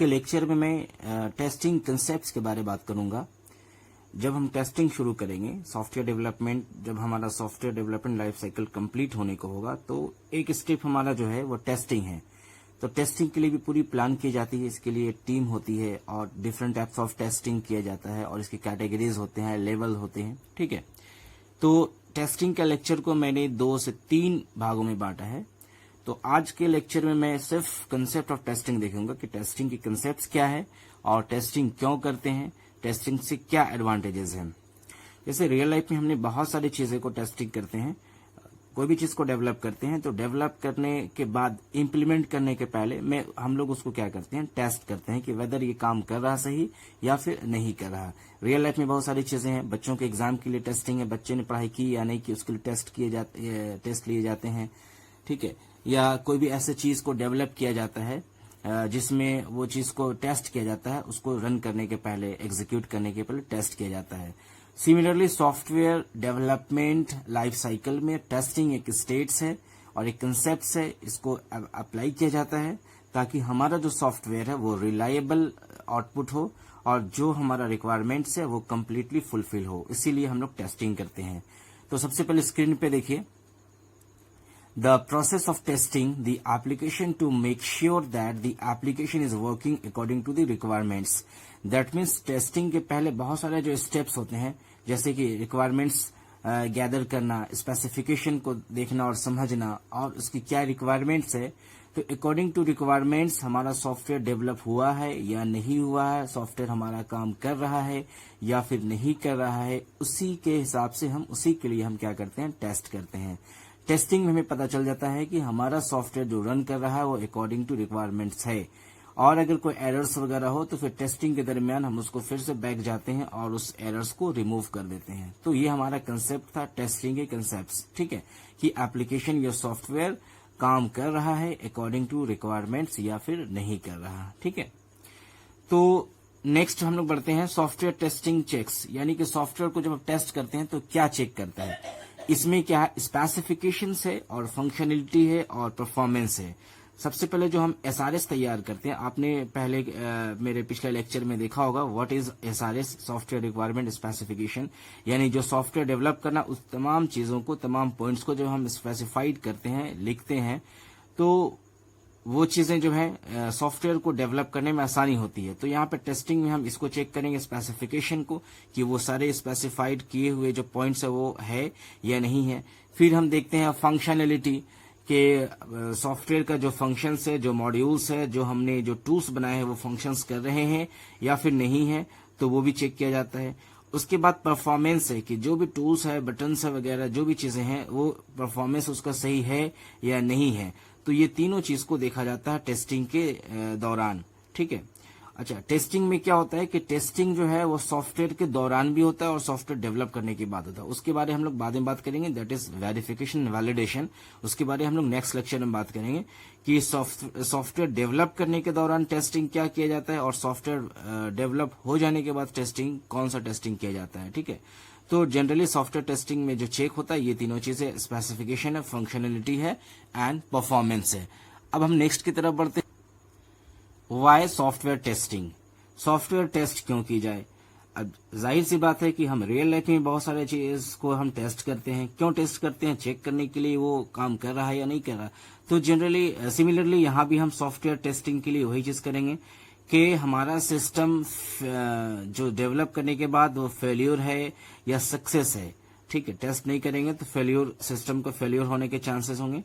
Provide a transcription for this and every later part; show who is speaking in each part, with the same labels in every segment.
Speaker 1: के लेक्चर में मैं टेस्टिंग कंसेप्ट्स के बारे में बात करूंगा। जब हम टेस्टिंग शुरू करेंगे सॉफ्टवेयर डेवलपमेंट, जब हमारा software development life cycle complete होने को होगा तो एक स्टेप हमारा जो है वो टेस्टिंग है। तो टेस्टिंग के लिए भी पूरी प्लान की जाती है, इसके लिए टीम होती है और डिफरेंट टाइप्स ऑफ टेस्टिंग किया जाता है और इसके कैटेगरीज होते हैं, लेवल होते हैं। ठीक है, तो टेस्टिंग के लेक्चर को मैंने 2 से 3 भागों में बांटा है। तो आज के लेक्चर में मैं सिर्फ कंसेप्ट ऑफ टेस्टिंग देखूंगा कि टेस्टिंग के कंसेप्ट्स क्या है और टेस्टिंग क्यों करते हैं, टेस्टिंग से क्या एडवांटेजेस हैं। जैसे रियल लाइफ में हमने बहुत सारी चीजें को टेस्टिंग करते हैं, कोई भी चीज को डेवलप करते हैं तो डेवलप करने के बाद इम्प्लीमेंट करने के पहले हम लोग उसको क्या करते हैं, टेस्ट करते हैं कि वेदर ये काम कर रहा सही या फिर नहीं कर रहा। रियल लाइफ में बहुत सारी चीजें हैं, बच्चों के एग्जाम के लिए टेस्टिंग है, बच्चे ने पढ़ाई की या नहीं की उसके लिए टेस्ट लिए जाते हैं। ठीक है, या कोई भी ऐसे चीज को डेवलप किया जाता है जिसमें वो चीज को टेस्ट किया जाता है, उसको रन करने के पहले, एग्जीक्यूट करने के पहले टेस्ट किया जाता है। Similarly software development life cycle में टेस्टिंग एक स्टेट्स है और एक कंसेप्ट है, इसको अप्लाई किया जाता है ताकि हमारा जो सॉफ्टवेयर है वो रिलायबल आउटपुट हो और जो हमारा रिक्वायरमेंट्स है वो कम्प्लीटली फुलफिल हो। इसीलिए हम लोग टेस्टिंग करते हैं। तो सबसे पहले स्क्रीन पे देखिए, the process of testing the application to make sure that the application is working according to the requirements. That means testing के पहले बहुत सारे जो steps होते हैं, जैसे कि requirements गैदर करना, स्पेसिफिकेशन को देखना और समझना और उसकी क्या रिक्वायरमेंट्स है। तो अकॉर्डिंग टू रिक्वायरमेंट्स हमारा सॉफ्टवेयर डेवलप हुआ है या नहीं हुआ है, सॉफ्टवेयर हमारा काम कर रहा है या फिर नहीं कर रहा है, उसी के हिसाब से उसी के लिए हम क्या करते हैं, टेस्ट करते हैं। टेस्टिंग में हमें पता चल जाता है कि हमारा सॉफ्टवेयर जो रन कर रहा है वो अकॉर्डिंग टू रिक्वायरमेंट्स है और अगर कोई एरर्स वगैरह हो तो फिर टेस्टिंग के दरमियान हम उसको फिर से बैक जाते हैं और उस एरर्स को रिमूव कर देते हैं। तो ये हमारा कंसेप्ट था टेस्टिंग के कंसेप्ट्स। ठीक है, कि एप्लीकेशन या सॉफ्टवेयर काम कर रहा है अकॉर्डिंग टू रिक्वायरमेंट्स या फिर नहीं कर रहा। ठीक है, तो नेक्स्ट हम लोग बढ़ते हैं सॉफ्टवेयर टेस्टिंग चेक्स, यानी कि सॉफ्टवेयर को जब आप टेस्ट करते हैं तो क्या चेक करता है। इसमें क्या है, स्पेसिफिकेशंस है और फंक्शनलिटी है और परफॉर्मेंस है। सबसे पहले जो हम एसआरएस तैयार करते हैं, आपने पहले मेरे पिछले लेक्चर में देखा होगा what is SRS, software requirement specification, यानी जो सॉफ्टवेयर डेवलप करना, उस तमाम चीजों को, तमाम पॉइंट्स को जब हम स्पेसिफाइड करते हैं, लिखते हैं, तो वो चीजें जो है सॉफ्टवेयर को डेवलप करने में आसानी होती है। तो यहाँ पे टेस्टिंग में हम इसको चेक करेंगे स्पेसिफिकेशन को कि वो सारे स्पेसिफाइड किए हुए जो पॉइंट्स है वो है या नहीं है। फिर हम देखते हैं फंक्शनलिटी के सॉफ्टवेयर का जो फंक्शंस है, जो मॉड्यूल्स है, जो हमने जो टूल्स बनाए हैं वो फंक्शंस कर रहे हैं या फिर नहीं है, तो वो भी चेक किया जाता है। उसके बाद परफॉर्मेंस है कि जो भी टूल्स है, बटन्स है वगैरह जो भी चीजें हैं वो परफॉर्मेंस उसका सही है या नहीं है। तो ये तीनों चीज को देखा जाता है टेस्टिंग के दौरान। ठीक है, अच्छा टेस्टिंग में क्या होता है कि टेस्टिंग जो है वो सॉफ्टवेयर के दौरान भी होता है और सॉफ्टवेयर डेवलप करने के बाद होता है। उसके बारे में हम लोग बाद में बात करेंगे, दैट इज वेरिफिकेशन वैलिडेशन। उसके बारे में हम लोग नेक्स्ट लेक्चर में बात करेंगे कि सॉफ्टवेयर डेवलप करने के दौरान टेस्टिंग क्या किया जाता है और सॉफ्टवेयर डेवलप हो जाने के बाद टेस्टिंग, कौन सा टेस्टिंग किया जाता है। ठीक है, तो जनरली सॉफ्टवेयर टेस्टिंग में जो चेक होता है ये तीनों चीजें, स्पेसिफिकेशन है, फंक्शनलिटी है एंड परफॉर्मेंस है। अब हम नेक्स्ट की तरफ बढ़ते हैं, why software testing, software test क्यों की जाए। अब जाहिर सी बात है कि हम रियल लाइफ में बहुत सारे चीज को हम टेस्ट करते हैं। क्यों टेस्ट करते हैं, चेक करने के लिए वो काम कर रहा है या नहीं कर रहा। तो जनरली सिमिलरली यहाँ भी हम सॉफ्टवेयर टेस्टिंग के लिए वही चीज करेंगे कि हमारा सिस्टम जो डेवलप करने के बाद वो फेल्यूर है या सक्सेस है। ठीक है, टेस्ट नहीं करेंगे तो फेल्यूर, सिस्टम का फेल्यूर होने के चांसेस होंगे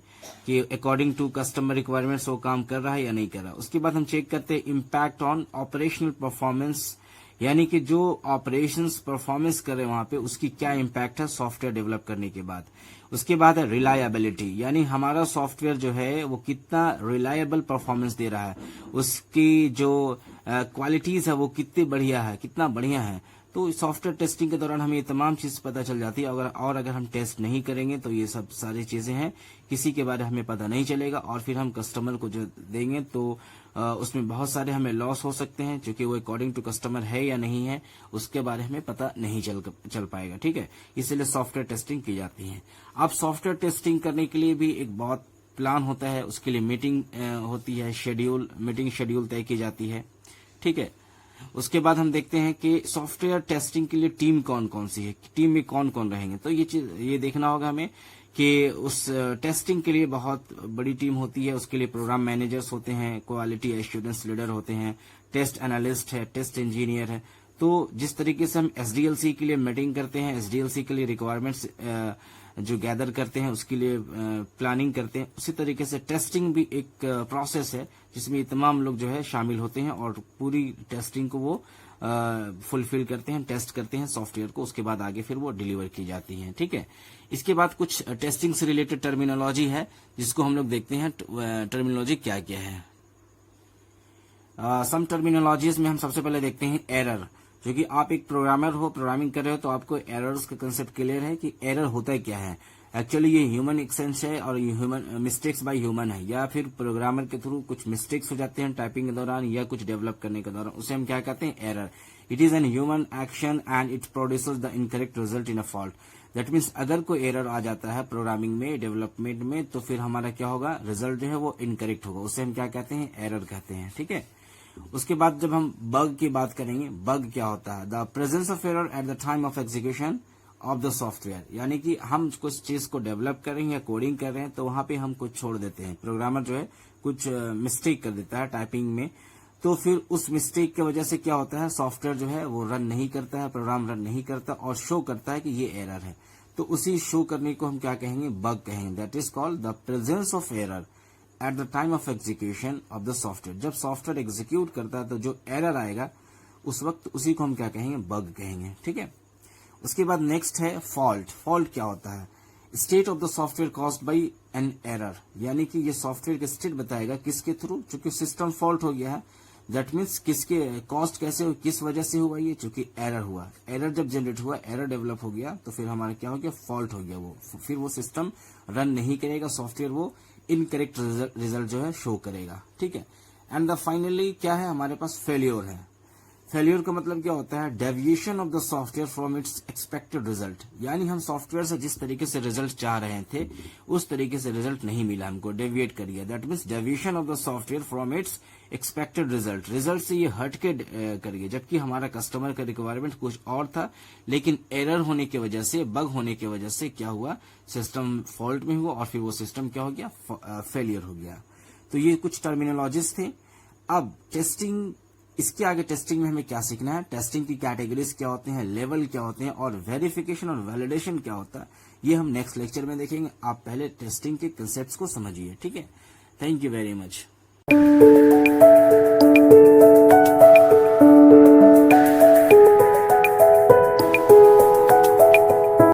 Speaker 1: कि अकॉर्डिंग टू कस्टमर रिक्वायरमेंट्स वो काम कर रहा है या नहीं कर रहा। उसके बाद हम चेक करते हैं इम्पैक्ट ऑन ऑपरेशनल परफॉर्मेंस, यानी कि जो ऑपरेशंस परफॉर्मेंस कर रहे हैं वहां पे उसकी क्या इम्पैक्ट है सॉफ्टवेयर डेवलप करने के बाद। उसके बाद है रिलायबिलिटी, यानी हमारा सॉफ्टवेयर जो है वो कितना रिलायबल परफॉर्मेंस दे रहा है, उसकी जो क्वालिटीज है वो कितनी बढ़िया है, कितना बढ़िया है। तो सॉफ्टवेयर टेस्टिंग के दौरान हमें ये तमाम चीज पता चल जाती है। अगर हम टेस्ट नहीं करेंगे तो ये सब सारी चीजें हैं किसी के बारे में हमें पता नहीं चलेगा और फिर हम कस्टमर को जो देंगे तो उसमें बहुत सारे हमें लॉस हो सकते हैं, क्योंकि वो अकॉर्डिंग टू कस्टमर है या नहीं है उसके बारे में पता नहीं चल पाएगा। ठीक है, इसलिए सॉफ्टवेयर टेस्टिंग की जाती है। अब सॉफ्टवेयर टेस्टिंग करने के लिए भी एक बहुत प्लान होता है, उसके लिए मीटिंग होती है, मीटिंग शेड्यूल तय की जाती है। ठीक है। उसके बाद हम देखते हैं कि सॉफ्टवेयर टेस्टिंग के लिए टीम कौन कौन सी है, टीम में कौन कौन रहेंगे। तो ये देखना होगा हमें कि उस टेस्टिंग के लिए बहुत बड़ी टीम होती है। उसके लिए प्रोग्राम मैनेजर्स होते हैं, क्वालिटी एश्योरेंस लीडर होते हैं, टेस्ट एनालिस्ट है, टेस्ट इंजीनियर है। तो जिस तरीके से हम एसडीएलसी के लिए मीटिंग करते हैं, एसडीएलसी के लिए रिक्वायरमेंट्स जो गैदर करते हैं, उसके लिए प्लानिंग करते हैं, उसी तरीके से टेस्टिंग भी एक प्रोसेस है जिसमें तमाम लोग जो है शामिल होते हैं और पूरी टेस्टिंग को वो फुलफिल करते हैं, टेस्ट करते हैं सॉफ्टवेयर को। उसके बाद आगे फिर वो डिलीवर की जाती है, ठीक है। इसके बाद कुछ टेस्टिंग से रिलेटेड टर्मिनोलॉजी है जिसको हम लोग देखते हैं टर्मिनोलॉजी क्या क्या है। सम टर्मिनोलॉजीज में हम सबसे पहले देखते हैं एरर। क्योंकि आप एक प्रोग्रामर हो, प्रोग्रामिंग कर रहे हो, तो आपको एरर्स का कंसेप्ट क्लियर है कि एरर होता है क्या है। एक्चुअली ये ह्यूमन एक्सेंस है और ये ह्यूमन मिस्टेक्स बाय ह्यूमन है, या फिर प्रोग्रामर के थ्रू कुछ मिस्टेक्स हो जाते हैं टाइपिंग के दौरान या कुछ डेवलप करने के दौरान, उसे हम क्या कहते हैं, error. It is an human action and it produces the incorrect result in a fault. That means अगर कोई एरर आ जाता है प्रोग्रामिंग में, डेवलपमेंट में, तो फिर हमारा क्या होगा, रिजल्ट जो है वो इनकरेक्ट होगा, उसे हम क्या कहते हैं, एरर कहते हैं, ठीक है। उसके बाद जब हम बग की बात करेंगे, बग क्या होता है, the presence of error at the time of execution of the software. यानी कि हम कुछ चीज को डेवलप कर रहे हैं या कोडिंग कर रहे हैं, तो वहां पे हम कुछ छोड़ देते हैं, प्रोग्रामर जो है कुछ मिस्टेक कर देता है टाइपिंग में, तो फिर उस मिस्टेक की वजह से क्या होता है, सॉफ्टवेयर जो है वो रन नहीं करता है, प्रोग्राम रन नहीं करता और शो करता है कि ये एरर है। तो उसी शो करने को हम क्या कहेंगे, बग कहेंगे। That is called the presence of error at the time of execution of the software. जब सॉफ्टवेयर एग्जीक्यूट करता है तो जो एरर आएगा उस वक्त उसी को हम क्या कहेंगे, बग कहेंगे, ठीक है। उसके बाद नेक्स्ट है फॉल्ट। फॉल्ट क्या होता है, state of the software caused by an error. यानी कि ये सॉफ्टवेयर का स्टेट बताएगा किसके थ्रू, चूंकि सिस्टम फॉल्ट हो गया है, दैट मीन्स किसके कॉस्ट कैसे हो, किस वजह से हुआ, ये चूंकि एरर हुआ, एरर जब जनरेट हुआ, एरर डेवलप हो गया, तो फिर हमारा क्या हो गया, फॉल्ट हो गया, वो फिर वो सिस्टम रन नहीं करेगा, सॉफ्टवेयर वो इनकरेक्ट रिजल्ट जो है शो करेगा, ठीक है। एंड द फाइनली क्या है हमारे पास, फेल्योर है। फेल्योर का मतलब क्या होता है, deviation of the software from its expected result. यानी हम सॉफ्टवेयर से जिस तरीके से रिजल्ट चाह रहे थे उस तरीके से रिजल्ट नहीं मिला, हमको डेविएट कर गया। That means deviation of the software from its expected result. Result से ये हट के कर गया, जबकि हमारा कस्टमर का रिक्वायरमेंट कुछ और था, लेकिन एरर होने की वजह से, बग होने की वजह से क्या हुआ, सिस्टम फॉल्ट में हुआ और फिर वो सिस्टम क्या हो गया, फेलियर हो गया। तो ये कुछ टर्मिनोलॉजीज थे। अब टेस्टिंग, इसके आगे टेस्टिंग में हमें क्या सीखना है, टेस्टिंग की कैटेगरीज क्या होते हैं, लेवल क्या होते हैं और वेरिफिकेशन और वैलिडेशन क्या होता है, ये हम नेक्स्ट लेक्चर में देखेंगे। आप पहले टेस्टिंग के कंसेप्ट्स को समझिए, ठीक है। Thank you very much.